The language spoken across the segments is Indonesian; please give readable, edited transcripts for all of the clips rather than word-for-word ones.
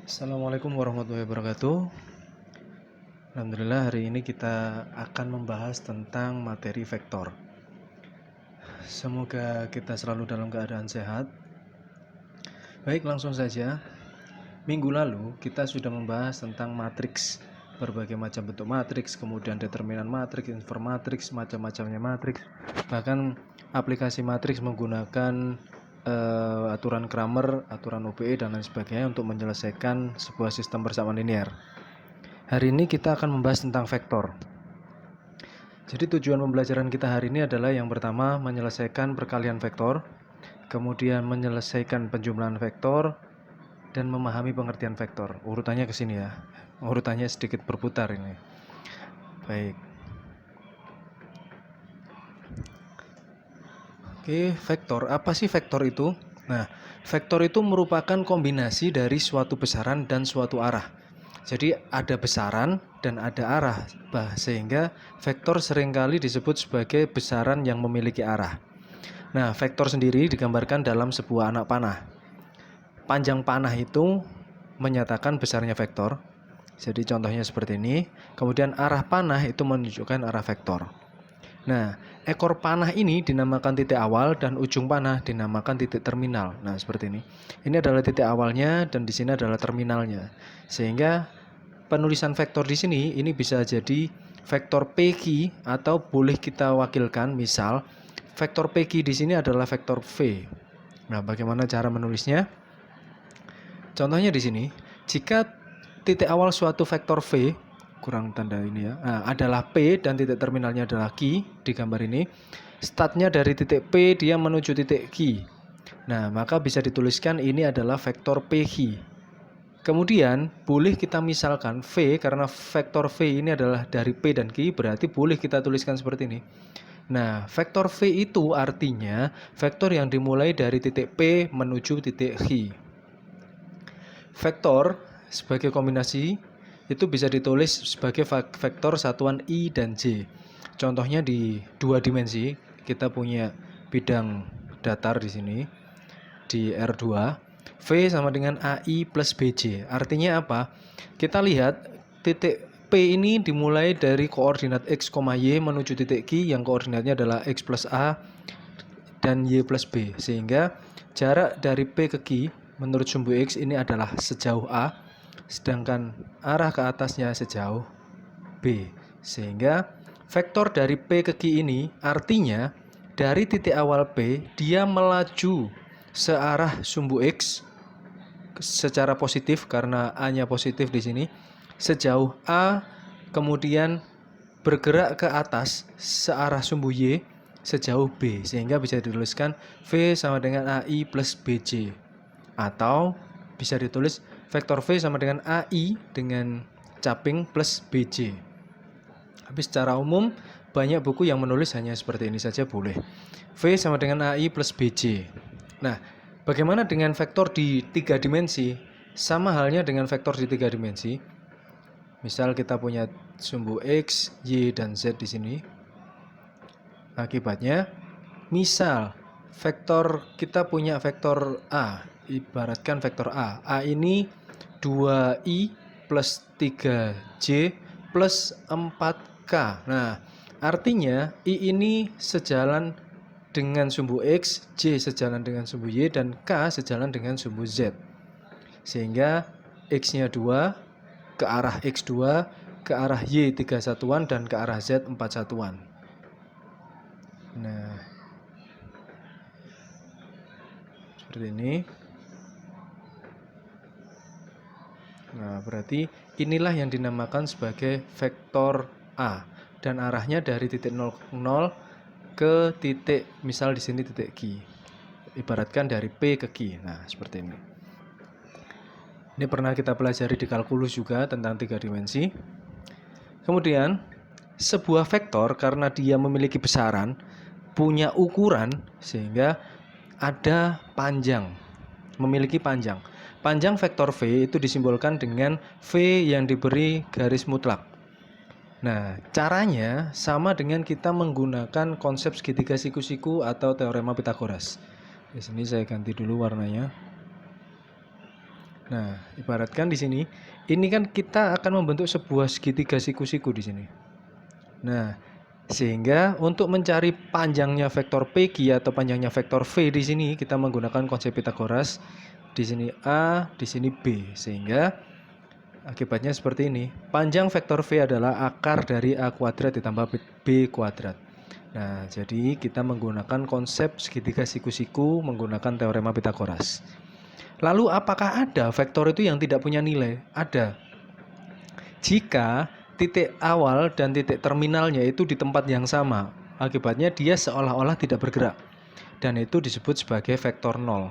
Assalamualaikum warahmatullahi wabarakatuh. Alhamdulillah hari ini kita akan membahas tentang materi vektor. Semoga kita selalu dalam keadaan sehat. Baik, langsung saja. Minggu lalu kita sudah membahas tentang matriks, berbagai macam bentuk matriks, kemudian determinan matriks, informatriks, macam-macamnya matriks. Bahkan aplikasi matriks menggunakan aturan Cramer, aturan OPE dan lain sebagainya untuk menyelesaikan sebuah sistem persamaan linear. Hari ini kita akan membahas tentang vektor. Jadi tujuan pembelajaran kita hari ini adalah yang pertama menyelesaikan perkalian vektor, kemudian menyelesaikan penjumlahan vektor, dan memahami pengertian vektor. Urutannya ke sini ya. Urutannya sedikit berputar ini. Baik. Oke, vektor. Apa sih vektor itu? Nah, vektor itu merupakan kombinasi dari suatu besaran dan suatu arah. Jadi ada besaran dan ada arah, sehingga vektor seringkali disebut sebagai besaran yang memiliki arah. Nah, vektor sendiri digambarkan dalam sebuah anak panah. Panjang panah itu menyatakan besarnya vektor. Jadi contohnya seperti ini. Kemudian arah panah itu menunjukkan arah vektor. Nah, ekor panah ini dinamakan titik awal dan ujung panah dinamakan titik terminal. Nah, seperti ini. Ini adalah titik awalnya dan di sini adalah terminalnya. Sehingga penulisan vektor di sini ini bisa jadi vektor PQ atau boleh kita wakilkan misal vektor PQ di sini adalah vektor V. Nah, bagaimana cara menulisnya? Contohnya di sini, jika titik awal suatu vektor V kurang tanda ini ya. Nah, adalah P dan titik terminalnya adalah Q di gambar ini. Startnya dari titik P dia menuju titik Q. Nah, maka bisa dituliskan ini adalah vektor PQ. Kemudian boleh kita misalkan V karena vektor V ini adalah dari P dan Q, berarti boleh kita tuliskan seperti ini. Nah, vektor V itu artinya vektor yang dimulai dari titik P menuju titik Q. Vektor sebagai kombinasi itu bisa ditulis sebagai vektor satuan I dan J. Contohnya di dua dimensi, kita punya bidang datar di sini, di R2. V sama dengan AI plus BJ. Artinya apa? Kita lihat titik P ini dimulai dari koordinat X, Y menuju titik Q yang koordinatnya adalah X plus A dan Y plus B. Sehingga jarak dari P ke Q menurut sumbu X ini adalah sejauh A, sedangkan arah ke atasnya sejauh B. Sehingga vektor dari P ke Q ini artinya dari titik awal P dia melaju searah sumbu X secara positif karena A-nya positif di sini sejauh A, kemudian bergerak ke atas searah sumbu Y sejauh B, sehingga bisa dituliskan V sama dengan AI plus BJ, atau bisa ditulis vektor V sama dengan AI dengan caping plus BJ. Tapi secara umum banyak buku yang menulis hanya seperti ini saja boleh. V sama dengan AI plus BJ. Nah, bagaimana dengan vektor di 3 dimensi? Sama halnya dengan vektor di 3 dimensi. Misal kita punya sumbu X, Y, dan Z di sini. Akibatnya, misal vektor kita punya vektor A, ibaratkan vektor A. A ini 2i plus 3j plus 4k. Nah, artinya I ini sejalan dengan sumbu X, J sejalan dengan sumbu Y, dan K sejalan dengan sumbu Z. Sehingga X-nya 2, ke arah X2, ke arah Y 3 satuan, dan ke arah Z 4 satuan. Nah, seperti ini. Nah, berarti inilah yang dinamakan sebagai vektor A dan arahnya dari titik 0 ke titik, misal di sini titik Q. Ibaratkan dari P ke Q. Nah, seperti ini. Ini pernah kita pelajari di kalkulus juga tentang 3 dimensi. Kemudian, sebuah vektor karena dia memiliki besaran, punya ukuran sehingga ada panjang, memiliki panjang. Panjang vektor V itu disimbolkan dengan V yang diberi garis mutlak. Nah, caranya sama dengan kita menggunakan konsep segitiga siku-siku atau teorema Pitagoras. Di sini saya ganti dulu warnanya. Nah, ibaratkan di sini, ini kan kita akan membentuk sebuah segitiga siku-siku di sini. Nah, sehingga untuk mencari panjangnya vektor PQ atau panjangnya vektor V di sini kita menggunakan konsep Pitagoras. Di sini A, di sini B. Sehingga akibatnya seperti ini. Panjang vektor V adalah akar dari A kuadrat ditambah B kuadrat. Nah, jadi kita menggunakan konsep segitiga siku-siku menggunakan teorema Pitagoras. Lalu apakah ada vektor itu yang tidak punya nilai? Ada. Jika titik awal dan titik terminalnya itu di tempat yang sama, akibatnya dia seolah-olah tidak bergerak. Dan itu disebut sebagai vektor 0.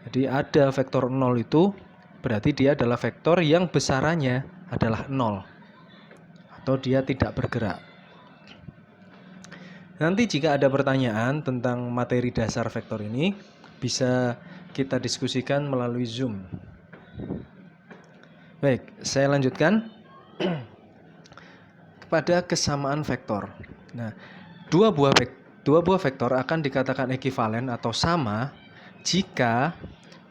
Jadi ada vektor 0 itu berarti dia adalah vektor yang besarannya adalah 0. Atau dia tidak bergerak. Nanti jika ada pertanyaan tentang materi dasar vektor ini, bisa kita diskusikan melalui Zoom. Baik, saya lanjutkan kepada kesamaan vektor. Nah, dua buah vektor akan dikatakan ekivalen atau sama jika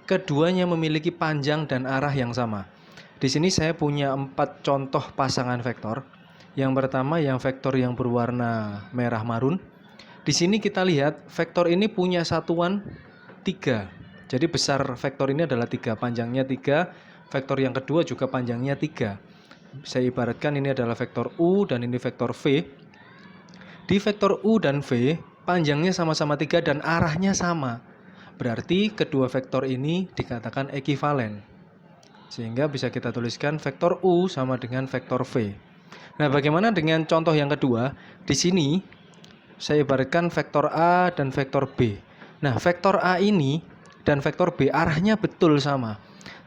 keduanya memiliki panjang dan arah yang sama. Di sini saya punya 4 contoh pasangan vektor. Yang pertama yang vektor yang berwarna merah marun. Di sini kita lihat vektor ini punya satuan 3. Jadi besar vektor ini adalah 3, panjangnya 3. Vektor yang kedua juga panjangnya 3. Saya ibaratkan ini adalah vektor U dan ini vektor V. Di vektor U dan V, panjangnya sama-sama 3 dan arahnya sama. Berarti kedua vektor ini dikatakan ekivalen. Sehingga bisa kita tuliskan vektor U sama dengan vektor V. Nah, bagaimana dengan contoh yang kedua? Di sini saya ibaratkan vektor A dan vektor B. Nah, vektor A ini dan vektor B arahnya betul sama.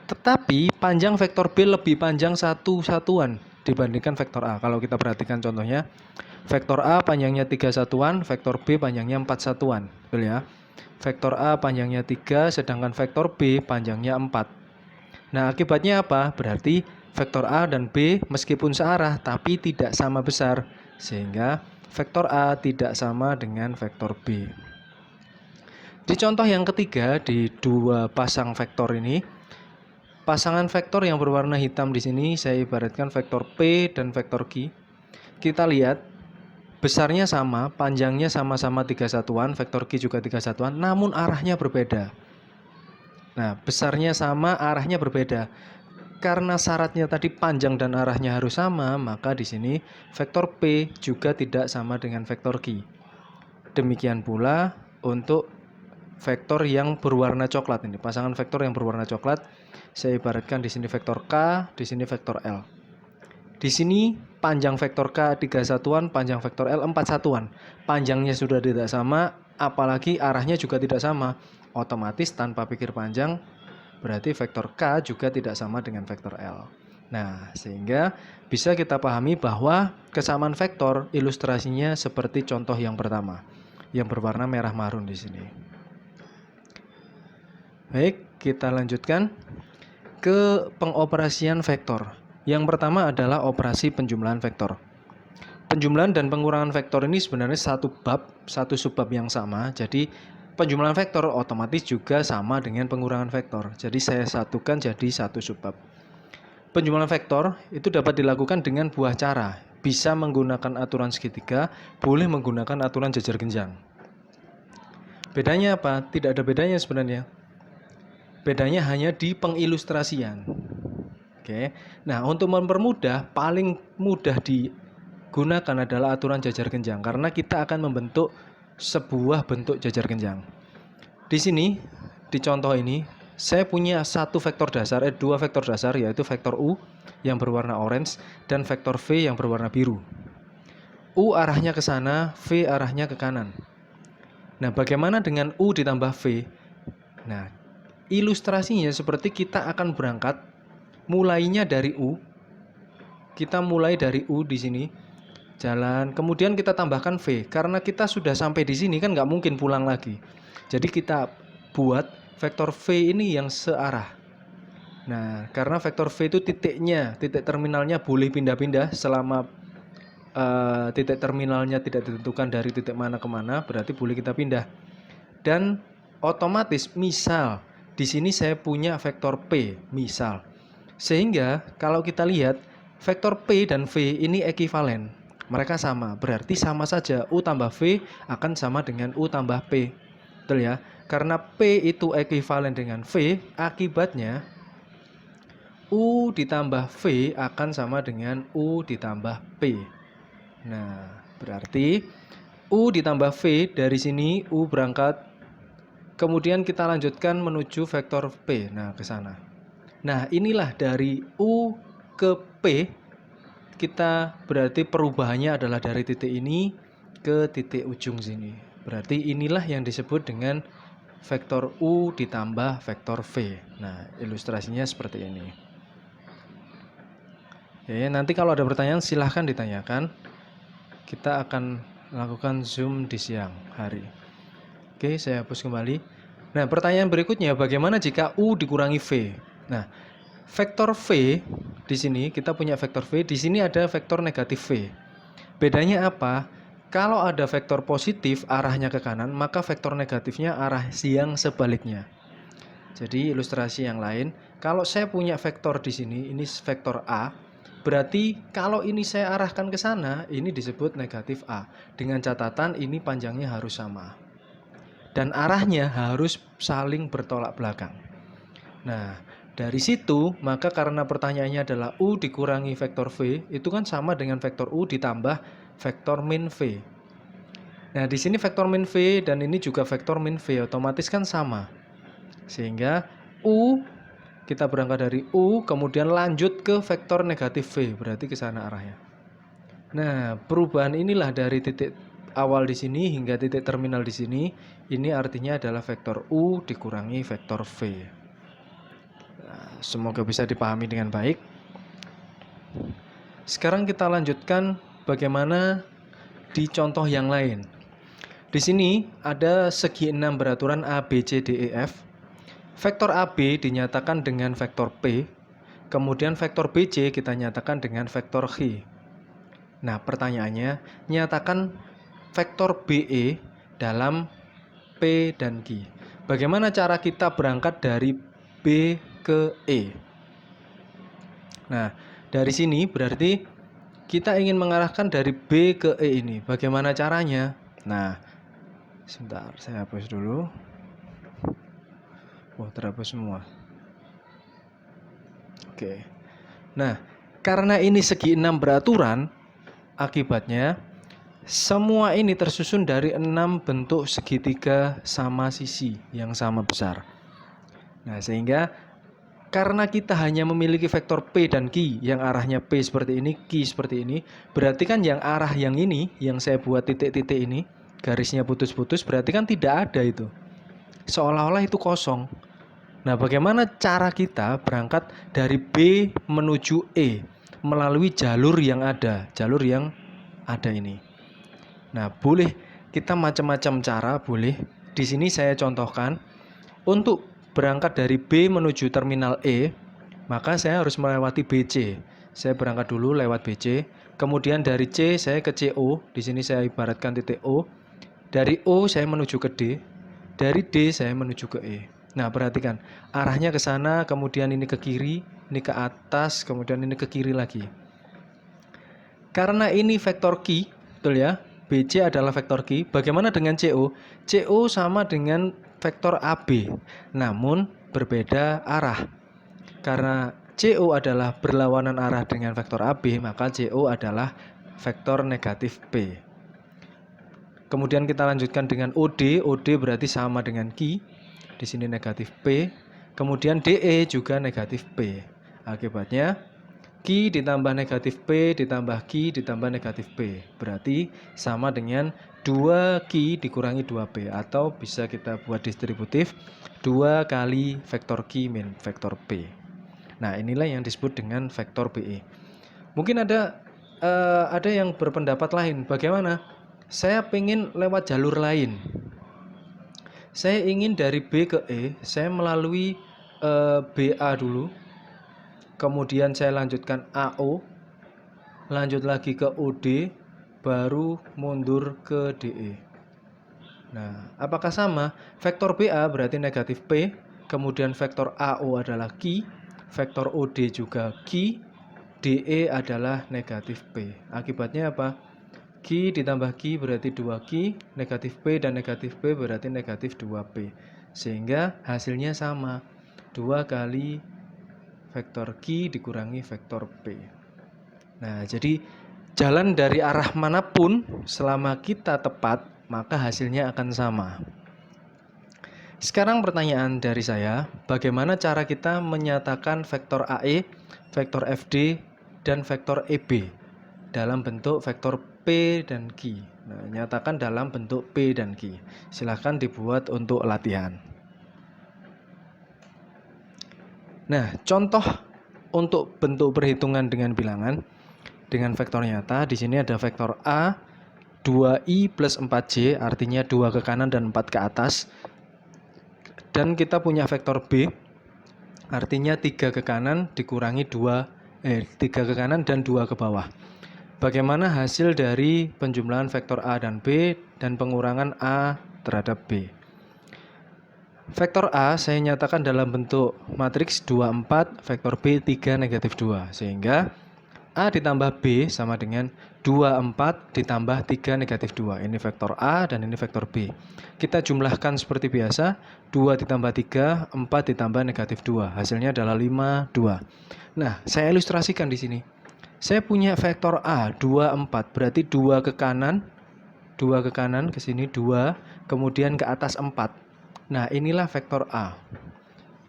Tetapi panjang vektor B lebih panjang satu satuan dibandingkan vektor A. Kalau kita perhatikan contohnya, vektor A panjangnya 3 satuan, vektor B panjangnya 4 satuan. Betul ya? Vektor A panjangnya 3, sedangkan vektor B panjangnya 4. Nah, akibatnya apa? Berarti vektor A dan B meskipun searah tapi tidak sama besar. Sehingga vektor A tidak sama dengan vektor B. Di contoh yang ketiga, di dua pasang vektor ini, pasangan vektor yang berwarna hitam di sini saya ibaratkan vektor P dan vektor Q. Kita lihat besarnya sama, panjangnya sama-sama 3 satuan, vektor Q juga 3 satuan, namun arahnya berbeda. Nah, besarnya sama, arahnya berbeda. Karena syaratnya tadi panjang dan arahnya harus sama, maka di sini vektor P juga tidak sama dengan vektor Q. Demikian pula untuk vektor yang berwarna coklat ini, pasangan vektor yang berwarna coklat, saya ibaratkan di sini vektor K, di sini vektor L. Di sini panjang vektor K 3 satuan, panjang vektor L 4 satuan. Panjangnya sudah tidak sama, apalagi arahnya juga tidak sama. Otomatis tanpa pikir panjang, berarti vektor K juga tidak sama dengan vektor L. Nah, sehingga bisa kita pahami bahwa kesamaan vektor ilustrasinya seperti contoh yang pertama, yang berwarna merah marun di sini. Baik, kita lanjutkan ke pengoperasian vektor. Yang pertama adalah operasi penjumlahan vektor. Penjumlahan dan pengurangan vektor ini sebenarnya satu subbab yang sama. Jadi penjumlahan vektor otomatis juga sama dengan pengurangan vektor. Jadi saya satukan jadi satu subbab. Penjumlahan vektor itu dapat dilakukan dengan buah cara. Bisa menggunakan aturan segitiga, boleh menggunakan aturan jajar genjang. Bedanya apa? Tidak ada bedanya sebenarnya. Bedanya hanya di pengilustrasian. Oke. Nah, untuk mempermudah, paling mudah digunakan adalah aturan jajar genjang karena kita akan membentuk sebuah bentuk jajar genjang. Di sini, di contoh ini, saya punya dua vektor dasar yaitu vektor U yang berwarna orange dan vektor V yang berwarna biru. U arahnya ke sana, V arahnya ke kanan. Nah, bagaimana dengan U ditambah V? Nah, ilustrasinya seperti kita akan berangkat mulainya dari U. Kita mulai dari U di sini. Jalan, kemudian kita tambahkan V. Karena kita sudah sampai di sini kan nggak mungkin pulang lagi. Jadi kita buat vektor V ini yang searah. Nah, karena vektor V itu titik terminalnya boleh pindah-pindah selama titik terminalnya tidak ditentukan dari titik mana ke mana, berarti boleh kita pindah. Dan otomatis misal di sini saya punya vektor P, misal. Sehingga kalau kita lihat vektor P dan V ini ekivalen. Mereka sama, berarti sama saja U tambah V akan sama dengan U tambah P. Betul ya? Karena P itu ekivalen dengan V, akibatnya U ditambah V akan sama dengan U ditambah P. Nah, berarti U ditambah V dari sini U berangkat, kemudian kita lanjutkan menuju vektor P. Nah, ke sana. Nah, inilah dari U ke P, kita berarti perubahannya adalah dari titik ini ke titik ujung sini. Berarti inilah yang disebut dengan vektor U ditambah vektor V. Nah, ilustrasinya seperti ini. Oke, nanti kalau ada pertanyaan silahkan ditanyakan. Kita akan lakukan Zoom di siang hari. Oke, saya hapus kembali. Nah, pertanyaan berikutnya, bagaimana jika U dikurangi V? Nah, vektor V di sini kita punya vektor V, di sini ada vektor negatif V. Bedanya apa? Kalau ada vektor positif arahnya ke kanan, maka vektor negatifnya arah yang sebaliknya. Jadi ilustrasi yang lain, kalau saya punya vektor di sini, ini vektor A, berarti kalau ini saya arahkan ke sana, ini disebut negatif A. Dengan catatan ini panjangnya harus sama. Dan arahnya harus saling bertolak belakang. Nah, dari situ, maka karena pertanyaannya adalah U dikurangi vektor V, itu kan sama dengan vektor U ditambah vektor min V. Nah, di sini vektor min V dan ini juga vektor min V, otomatis kan sama. Sehingga U, kita berangkat dari U, kemudian lanjut ke vektor negatif V, berarti ke sana arahnya. Nah, perubahan inilah dari titik awal di sini hingga titik terminal di sini, ini artinya adalah vektor U dikurangi vektor V. Nah, semoga bisa dipahami dengan baik. Sekarang kita lanjutkan bagaimana di contoh yang lain. Di sini ada segi 6 beraturan A, B, C, D, E, F. Vektor AB dinyatakan dengan vektor P, kemudian vektor BC kita nyatakan dengan vektor Q. Nah, pertanyaannya, nyatakan vektor BE dalam P dan Q. Bagaimana cara kita berangkat dari B ke E? Nah, dari sini berarti kita ingin mengarahkan dari B ke E ini. Bagaimana caranya? Nah, sebentar, saya hapus dulu. Wah, terhapus semua. Oke. Nah, karena ini segi 6 beraturan, akibatnya semua ini tersusun dari 6 bentuk segitiga sama sisi yang sama besar. Nah, sehingga karena kita hanya memiliki vektor P dan Q yang arahnya P seperti ini, Q seperti ini, berarti kan yang arah yang ini, yang saya buat titik-titik ini, garisnya putus-putus, berarti kan tidak ada itu. Seolah-olah itu kosong. Nah, bagaimana cara kita berangkat dari B menuju E melalui jalur yang ada ini. Nah, boleh kita macam-macam cara, boleh. Di sini saya contohkan untuk berangkat dari B menuju terminal E, maka saya harus melewati BC. Saya berangkat dulu lewat BC, kemudian dari C saya ke CO. Di sini saya ibaratkan titik O. Dari O saya menuju ke D, dari D saya menuju ke E. Nah, perhatikan, arahnya ke sana, kemudian ini ke kiri, ini ke atas, kemudian ini ke kiri lagi. Karena ini vektor Q, betul ya? BC adalah vektor Q. Bagaimana dengan CO? CO sama dengan vektor AB, namun berbeda arah. Karena CO adalah berlawanan arah dengan vektor AB, maka CO adalah vektor negatif P. Kemudian kita lanjutkan dengan OD. OD berarti sama dengan Q. Di sini negatif P, kemudian DE juga negatif P. Akibatnya Q ditambah negatif P ditambah Q ditambah negatif P. Berarti sama dengan 2Q dikurangi 2P, atau bisa kita buat distributif 2 kali vektor Q min vektor P. Nah, inilah yang disebut dengan vektor BE. Mungkin ada yang berpendapat lain. Bagaimana? Saya ingin lewat jalur lain. Saya ingin dari B ke E, saya melalui BA dulu, kemudian saya lanjutkan AO, lanjut lagi ke OD, baru mundur ke DE. Nah, apakah sama? Vektor BA berarti negatif P, kemudian vektor AO adalah Q, vektor OD juga Q, DE adalah negatif P. Akibatnya apa? Q ditambah Q berarti 2Q, negatif P dan negatif P berarti negatif 2P. Sehingga hasilnya sama, 2 kali vektor Q dikurangi vektor P. Nah, jadi jalan dari arah manapun selama kita tepat, maka hasilnya akan sama. Sekarang pertanyaan dari saya, bagaimana cara kita menyatakan vektor AE, vektor FD, dan vektor EB dalam bentuk vektor P dan Q. Nah, nyatakan dalam bentuk P dan Q. Silahkan dibuat untuk latihan. Nah, contoh untuk bentuk perhitungan dengan bilangan dengan vektor nyata, di sini ada vektor A 2i plus 4j, artinya 2 ke kanan dan 4 ke atas. Dan kita punya vektor B, artinya 3 ke kanan dikurangi 3 ke kanan dan 2 ke bawah. Bagaimana hasil dari penjumlahan vektor A dan B dan pengurangan A terhadap B? Vektor A saya nyatakan dalam bentuk matriks 2, 4, vektor B 3, negatif 2. Sehingga A ditambah B sama dengan 2, 4 ditambah 3, negatif 2. Ini vektor A dan ini vektor B. Kita jumlahkan seperti biasa, 2 ditambah 3, 4 ditambah negatif 2. Hasilnya adalah 5, 2. Nah, saya ilustrasikan di sini. Saya punya vektor A 2, 4, berarti 2 ke kanan ke sini 2, kemudian ke atas 4. Nah, inilah vektor A.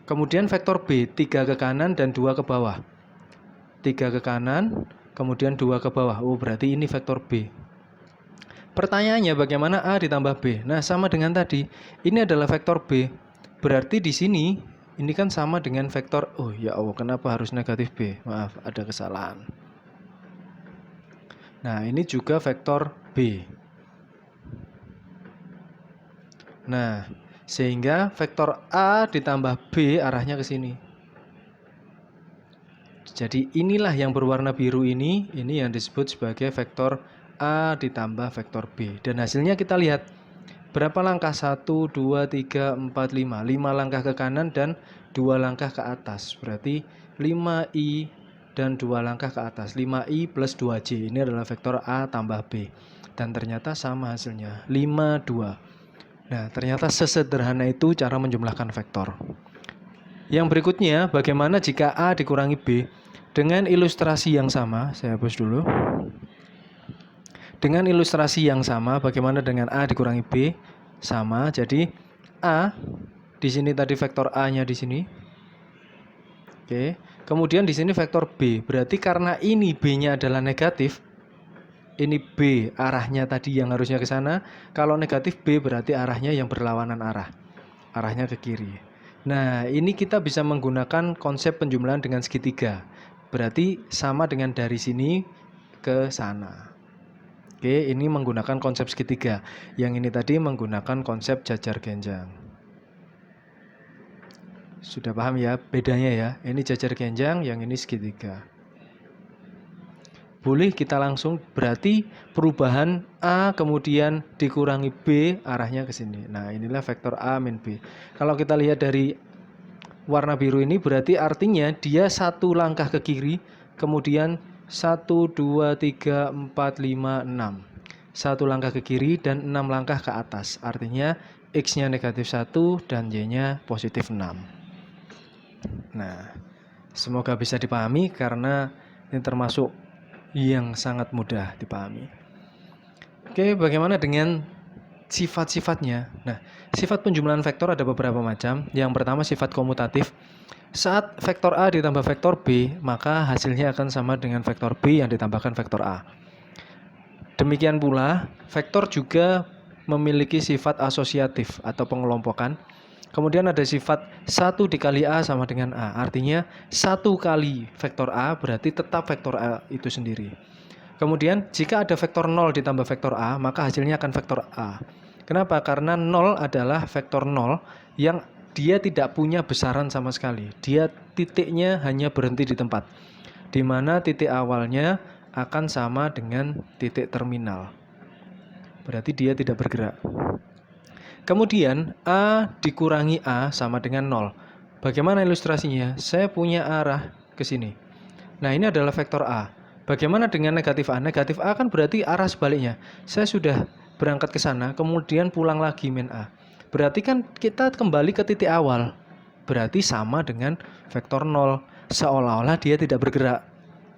Kemudian vektor B 3 ke kanan dan 2 ke bawah. 3 ke kanan, kemudian 2 ke bawah. Oh, berarti ini vektor B. Pertanyaannya bagaimana A ditambah B? Nah, sama dengan tadi. Ini adalah vektor B. Berarti di sini ini kan sama dengan vektor, oh ya Allah, kenapa harus negatif B? Maaf, ada kesalahan. Nah, ini juga vektor B. Nah, sehingga vektor A ditambah B arahnya ke sini. Jadi inilah yang berwarna biru ini yang disebut sebagai vektor A ditambah vektor B. Dan hasilnya kita lihat berapa langkah? 1, 2, 3, 4, 5. 5 langkah ke kanan dan 2 langkah ke atas. Berarti 5i dan 2 langkah ke atas. 5i plus 2j. Ini adalah vektor A tambah B. Dan ternyata sama hasilnya, 5, 2. Nah, ternyata sesederhana itu cara menjumlahkan vektor. Yang berikutnya, bagaimana jika A dikurangi B? Dengan ilustrasi yang sama, saya hapus dulu. Dengan ilustrasi yang sama, bagaimana dengan A dikurangi B? Sama, jadi A, di sini tadi vektor A-nya di sini. Oke, kemudian di sini vektor B, berarti karena ini B-nya adalah negatif, ini B arahnya tadi yang harusnya ke sana. Kalau negatif B berarti arahnya yang berlawanan arah. Arahnya ke kiri. Nah, ini kita bisa menggunakan konsep penjumlahan dengan segitiga. Berarti sama dengan dari sini ke sana. Oke, ini menggunakan konsep segitiga. Yang ini tadi menggunakan konsep jajar genjang. Sudah paham ya bedanya ya? Ini jajar genjang, yang ini segitiga. Boleh kita langsung, berarti perubahan A kemudian dikurangi B arahnya ke sini. Nah, inilah vektor A min B. Kalau kita lihat dari warna biru ini berarti artinya dia 1 langkah ke kiri, kemudian 1, 2, 3, 4, 5, 6. 1 langkah ke kiri dan 6 langkah ke atas. Artinya X-nya negatif 1 dan Y-nya positif 6. Nah, semoga bisa dipahami karena ini termasuk yang sangat mudah dipahami. Oke, bagaimana dengan sifat-sifatnya? Nah, sifat penjumlahan vektor ada beberapa macam. Yang pertama sifat komutatif. Saat vektor A ditambah vektor B, maka hasilnya akan sama dengan vektor B yang ditambahkan vektor A. Demikian pula, vektor juga memiliki sifat asosiatif atau pengelompokan. Kemudian ada sifat 1 dikali A sama dengan A. Artinya 1 kali vektor A berarti tetap vektor A itu sendiri. Kemudian jika ada vektor 0 ditambah vektor A, maka hasilnya akan vektor A. Kenapa? Karena 0 adalah vektor 0 yang dia tidak punya besaran sama sekali. Dia titiknya hanya berhenti di tempat. Di mana titik awalnya akan sama dengan titik terminal. Berarti dia tidak bergerak. Kemudian A dikurangi A sama dengan 0. Bagaimana ilustrasinya? Saya punya arah ke sini. Nah, ini adalah vektor A. Bagaimana dengan negatif A? Negatif A kan berarti arah sebaliknya. Saya sudah berangkat ke sana, kemudian pulang lagi min A. Berarti kan kita kembali ke titik awal. Berarti sama dengan vektor 0. Seolah-olah dia tidak bergerak.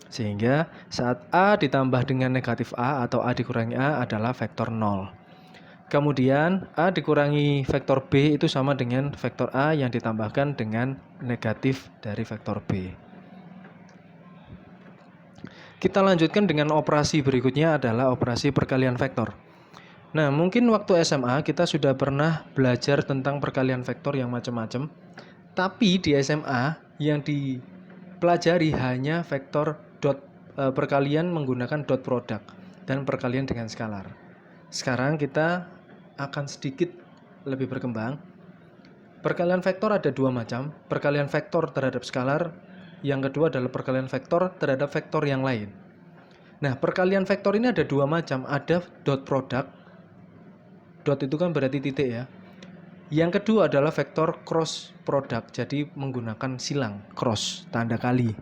Sehingga saat A ditambah dengan negatif A atau A dikurangi A adalah vektor 0. Kemudian A dikurangi vektor B itu sama dengan vektor A yang ditambahkan dengan negatif dari vektor B. Kita lanjutkan dengan operasi berikutnya adalah operasi perkalian vektor. Nah, mungkin waktu SMA kita sudah pernah belajar tentang perkalian vektor yang macam-macam. Tapi di SMA yang dipelajari hanya vektor perkalian menggunakan dot product dan perkalian dengan skalar. Sekarang kita akan sedikit lebih berkembang. Perkalian vektor ada dua macam, perkalian vektor terhadap skalar, yang kedua adalah perkalian vektor terhadap vektor yang lain. Nah, perkalian vektor ini ada dua macam, ada dot product. Dot itu kan berarti titik ya. Yang kedua adalah vektor cross product, jadi menggunakan silang, cross, tanda kali.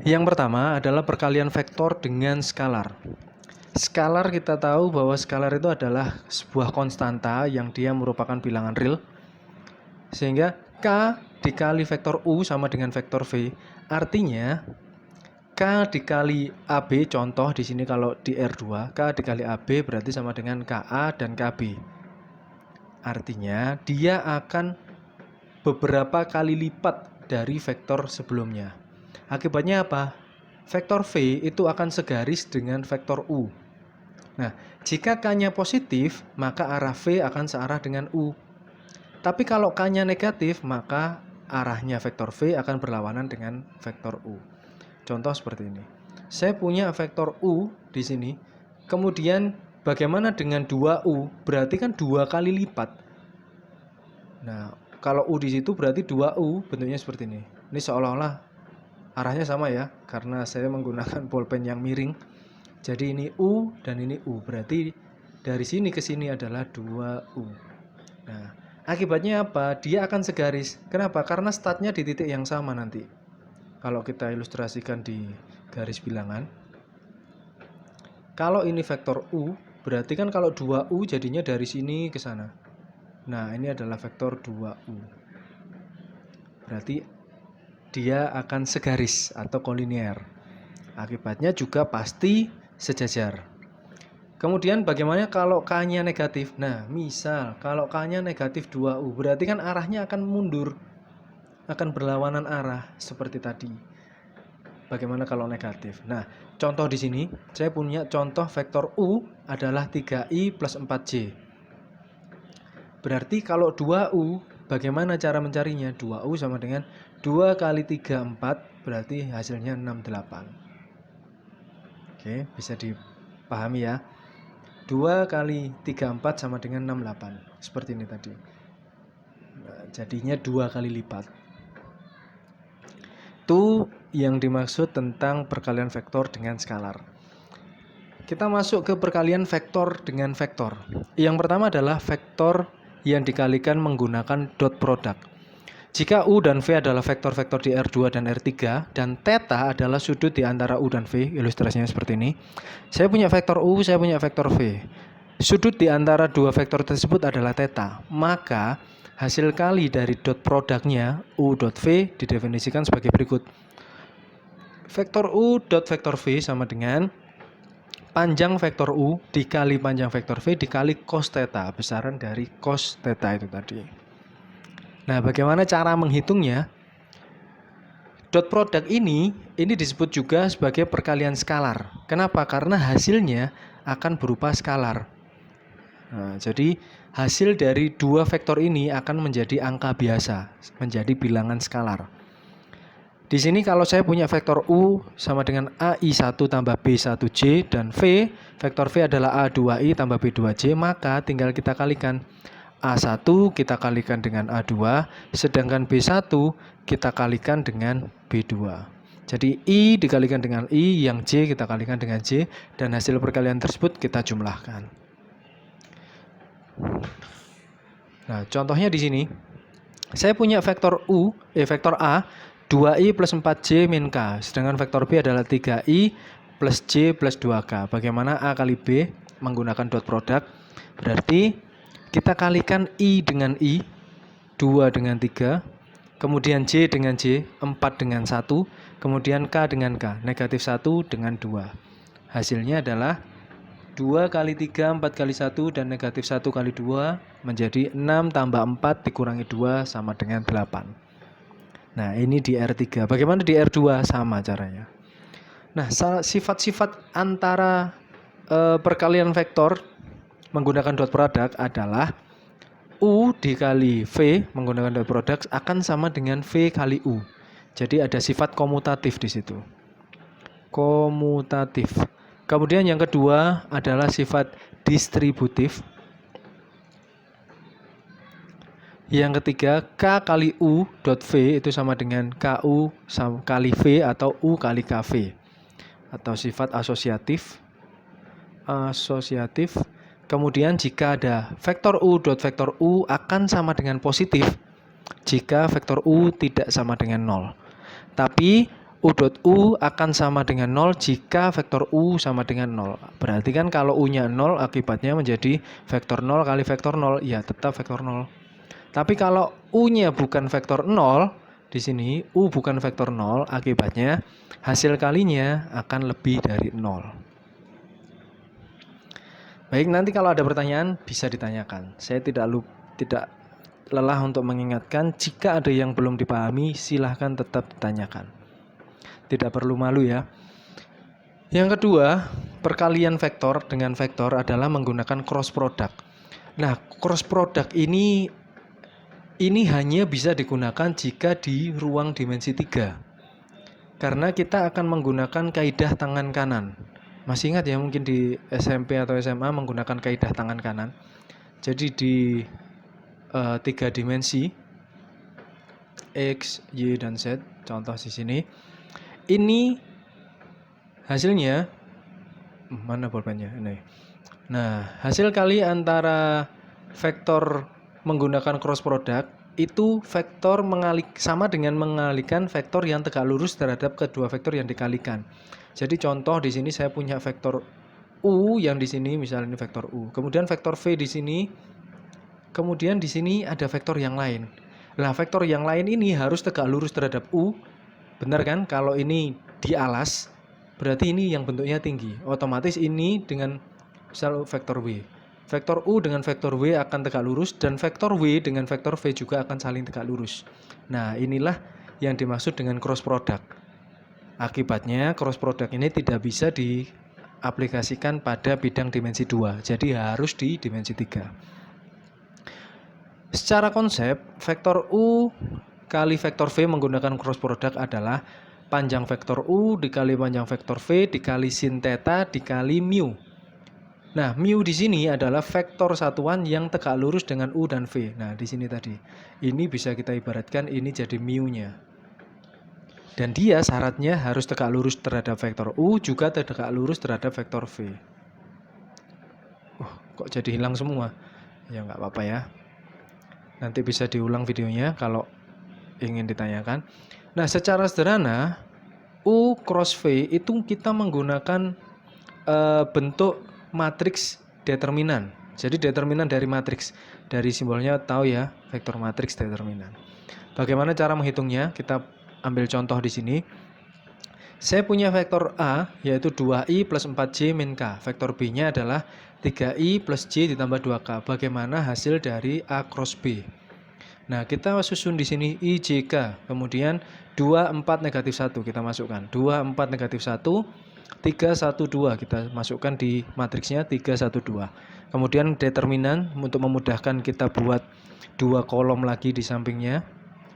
Yang pertama adalah perkalian vektor dengan skalar. Skalar kita tahu bahwa skalar itu adalah sebuah konstanta yang dia merupakan bilangan real. Sehingga K dikali vektor U sama dengan vektor V. Artinya K dikali AB, contoh di sini kalau di R2, K dikali AB berarti sama dengan KA dan KB. Artinya dia akan beberapa kali lipat dari vektor sebelumnya. Akibatnya apa? Vektor V itu akan segaris dengan vektor U. Nah, jika K-nya positif, maka arah V akan searah dengan U. Tapi kalau K-nya negatif, maka arahnya vektor V akan berlawanan dengan vektor U. Contoh seperti ini. Saya punya vektor U di sini. Kemudian bagaimana dengan 2U? Berarti kan 2 kali lipat. Nah, kalau U di situ berarti 2U, bentuknya seperti ini. Ini seolah-olah arahnya sama ya, karena saya menggunakan pulpen yang miring. Jadi ini U dan ini U, berarti dari sini ke sini adalah 2U. Nah, akibatnya apa? Dia akan segaris. Kenapa? Karena startnya di titik yang sama nanti. Kalau kita ilustrasikan di garis bilangan. Kalau ini vektor U, berarti kan kalau 2U jadinya dari sini ke sana. Nah, ini adalah vektor 2U. Berarti dia akan segaris atau kolinier. Akibatnya juga pasti sejajar. Kemudian bagaimana kalau K-nya negatif? Nah, misal kalau K-nya negatif 2U, berarti kan arahnya akan mundur. Akan berlawanan arah seperti tadi. Bagaimana kalau negatif? Nah, contoh di sini, saya punya contoh vektor U adalah 3I plus 4J. Berarti kalau 2U, bagaimana cara mencarinya? 2U sama dengan 2 kali 3, 4, berarti hasilnya 68. Oke, bisa dipahami ya. 2 kali 3, 4 sama dengan 68. Seperti ini tadi. Nah, jadinya 2 kali lipat. Itu yang dimaksud tentang perkalian vektor dengan skalar. Kita masuk ke perkalian vektor dengan vektor. Yang pertama adalah vektor yang dikalikan menggunakan dot product. Jika U dan V adalah vektor-vektor di R2 dan R3 dan theta adalah sudut di antara U dan V, ilustrasinya seperti ini. Saya punya vektor U, saya punya vektor V. Sudut di antara dua vektor tersebut adalah theta. Maka hasil kali dari dot produknya U dot V didefinisikan sebagai berikut. Vektor U dot vektor V sama dengan panjang vektor U dikali panjang vektor V dikali cos theta, besaran dari cos theta itu tadi. Nah, bagaimana cara menghitungnya? Dot product ini disebut juga sebagai perkalian skalar. Kenapa? Karena hasilnya akan berupa skalar. Nah, jadi hasil dari dua vektor ini akan menjadi angka biasa, menjadi bilangan skalar. Di sini kalau saya punya vektor U sama dengan AI1 tambah B1J dan V, vektor V adalah A2I tambah B2J, maka tinggal kita kalikan. A1 kita kalikan dengan A2, sedangkan B1 kita kalikan dengan B2. Jadi I dikalikan dengan I, yang J kita kalikan dengan J, dan hasil perkalian tersebut kita jumlahkan. Nah, contohnya di sini. Saya punya vektor vektor A 2i plus 4j min k, sedangkan vektor B adalah 3i plus j plus 2k. Bagaimana A kali B menggunakan dot product? Berarti kita kalikan i dengan i, 2 dengan 3, kemudian j dengan j, 4 dengan 1, kemudian k dengan k, negatif 1 dengan 2. Hasilnya adalah 2 kali 3, 4 kali 1, dan negatif 1 kali 2 menjadi 6 tambah 4 dikurangi 2 sama dengan 8. Nah, ini di R3. Bagaimana di R2? Sama caranya. Nah, sifat-sifat antara perkalian vektor menggunakan dot product adalah U dikali V menggunakan dot product akan sama dengan V kali U. Jadi ada sifat komutatif di situ. Komutatif. Kemudian yang kedua adalah sifat distributif. Yang ketiga, K kali U dot V itu sama dengan KU kali V atau U kali KV. Atau sifat asosiatif. Kemudian jika ada vektor U dot vektor U akan sama dengan positif jika vektor U tidak sama dengan 0. Tapi U dot U akan sama dengan 0 jika vektor U sama dengan 0. Berarti kan kalau U-nya 0 akibatnya menjadi vektor 0 kali vektor 0, ya tetap vektor 0. Tapi kalau U-nya bukan vektor 0, di sini U bukan vektor 0, akibatnya hasil kalinya akan lebih dari 0. Baik, nanti kalau ada pertanyaan bisa ditanyakan. Saya tidak lelah untuk mengingatkan, jika ada yang belum dipahami silahkan tetap ditanyakan. Tidak perlu malu ya. Yang kedua, perkalian vektor dengan vektor adalah menggunakan cross product. Nah, cross product ini hanya bisa digunakan jika di ruang dimensi 3. Karena kita akan menggunakan kaidah tangan kanan. Masih ingat ya, mungkin di SMP atau SMA menggunakan kaidah tangan kanan. Jadi di 3 dimensi X, Y, dan Z, contoh di sini. Ini hasilnya mana bolpennya ini. Nah, hasil kali antara vektor menggunakan cross product itu vektor sama dengan mengalihkan vektor yang tegak lurus terhadap kedua vektor yang dikalikan. Jadi contoh di sini saya punya vektor U yang di sini misalnya ini vektor U. Kemudian vektor V di sini. Kemudian di sini ada vektor yang lain. Nah, vektor yang lain ini harus tegak lurus terhadap U. Benar kan? Kalau ini di alas, berarti ini yang bentuknya tinggi. Otomatis ini dengan misal vektor W. Vektor U dengan vektor W akan tegak lurus, dan vektor W dengan vektor V juga akan saling tegak lurus. Nah, inilah yang dimaksud dengan cross product. Akibatnya cross product ini tidak bisa diaplikasikan pada bidang dimensi 2. Jadi harus di dimensi 3. Secara konsep, vektor U kali vektor V menggunakan cross product adalah panjang vektor U dikali panjang vektor V dikali sin theta dikali mu. Nah, mu di sini adalah vektor satuan yang tegak lurus dengan U dan V. Nah, di sini tadi. Ini bisa kita ibaratkan ini jadi mu-nya. Dan dia syaratnya harus tegak lurus terhadap vektor U, juga tegak lurus terhadap vektor V. Kok jadi hilang semua? Ya nggak apa-apa ya. Nanti bisa diulang videonya kalau ingin ditanyakan. Nah, secara sederhana, U cross V itu kita menggunakan bentuk matriks determinan. Jadi determinan dari matriks. Dari simbolnya tahu ya, vektor matriks determinan. Bagaimana cara menghitungnya? Kita ambil contoh di sini. Saya punya vektor A yaitu 2i plus 4j min k. Vektor B-nya adalah 3i plus j ditambah 2k. Bagaimana hasil dari A cross B? Nah, kita susun di sini I, J, K. Kemudian 2, 4, negatif 1 kita masukkan. 2, 4, negatif 1. 3, 1, 2 kita masukkan di matriksnya 3, 1, 2. Kemudian determinan untuk memudahkan kita buat 2 kolom lagi di sampingnya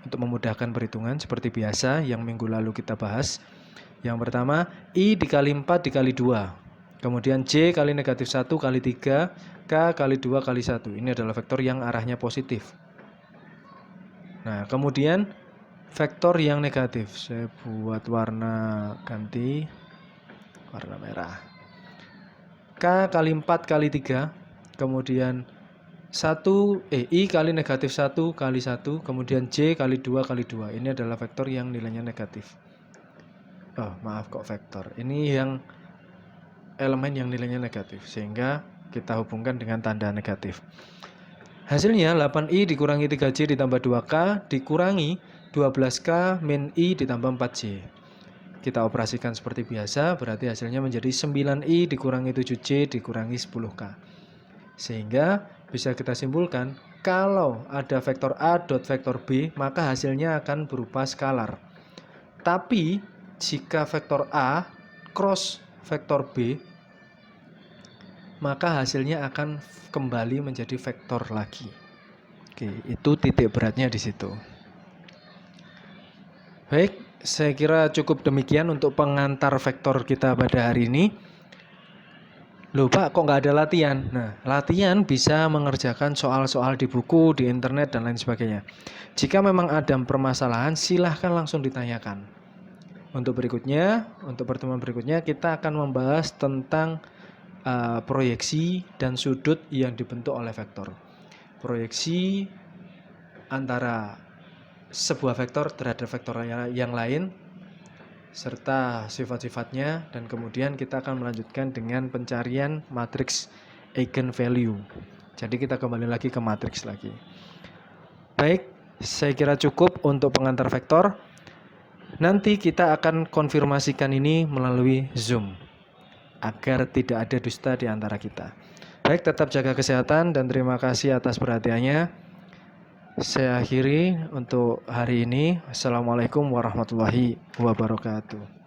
untuk memudahkan perhitungan seperti biasa yang minggu lalu kita bahas. Yang pertama, I dikali 4 dikali 2. Kemudian J kali negatif 1 kali 3, K kali 2 kali 1. Ini adalah vektor yang arahnya positif. Nah, kemudian vektor yang negatif. Saya buat warna ganti, warna merah. K kali 4 kali 3. Kemudian I kali negatif 1 kali 1, kemudian J kali 2 kali 2. Ini adalah vektor yang nilainya negatif. Oh, maaf kok vektor. Ini yang elemen yang nilainya negatif, sehingga kita hubungkan dengan tanda negatif. Hasilnya 8I dikurangi 3J ditambah 2K dikurangi 12K min I ditambah 4J. Kita operasikan seperti biasa, berarti hasilnya menjadi 9I dikurangi 7J dikurangi 10K. Sehingga bisa kita simpulkan, kalau ada vektor A dot vektor B, maka hasilnya akan berupa skalar. Tapi, jika vektor A cross vektor B, maka hasilnya akan kembali menjadi vektor lagi. Oke, itu titik beratnya di situ. Baik, saya kira cukup demikian untuk pengantar vektor kita pada hari ini. Loh Pak, kok nggak ada latihan? Nah, latihan bisa mengerjakan soal-soal di buku, di internet, dan lain sebagainya. Jika memang ada permasalahan, silahkan langsung ditanyakan. Untuk pertemuan berikutnya, kita akan membahas tentang proyeksi dan sudut yang dibentuk oleh vektor. Proyeksi antara sebuah vektor terhadap vektor yang lain, serta sifat-sifatnya, dan kemudian kita akan melanjutkan dengan pencarian matriks eigenvalue. Jadi kita kembali lagi ke matriks lagi. Baik, saya kira cukup untuk pengantar vektor. Nanti kita akan konfirmasikan ini melalui Zoom agar tidak ada dusta di antara kita. Baik, tetap jaga kesehatan dan terima kasih atas perhatiannya. Saya akhiri untuk hari ini. Assalamualaikum warahmatullahi wabarakatuh.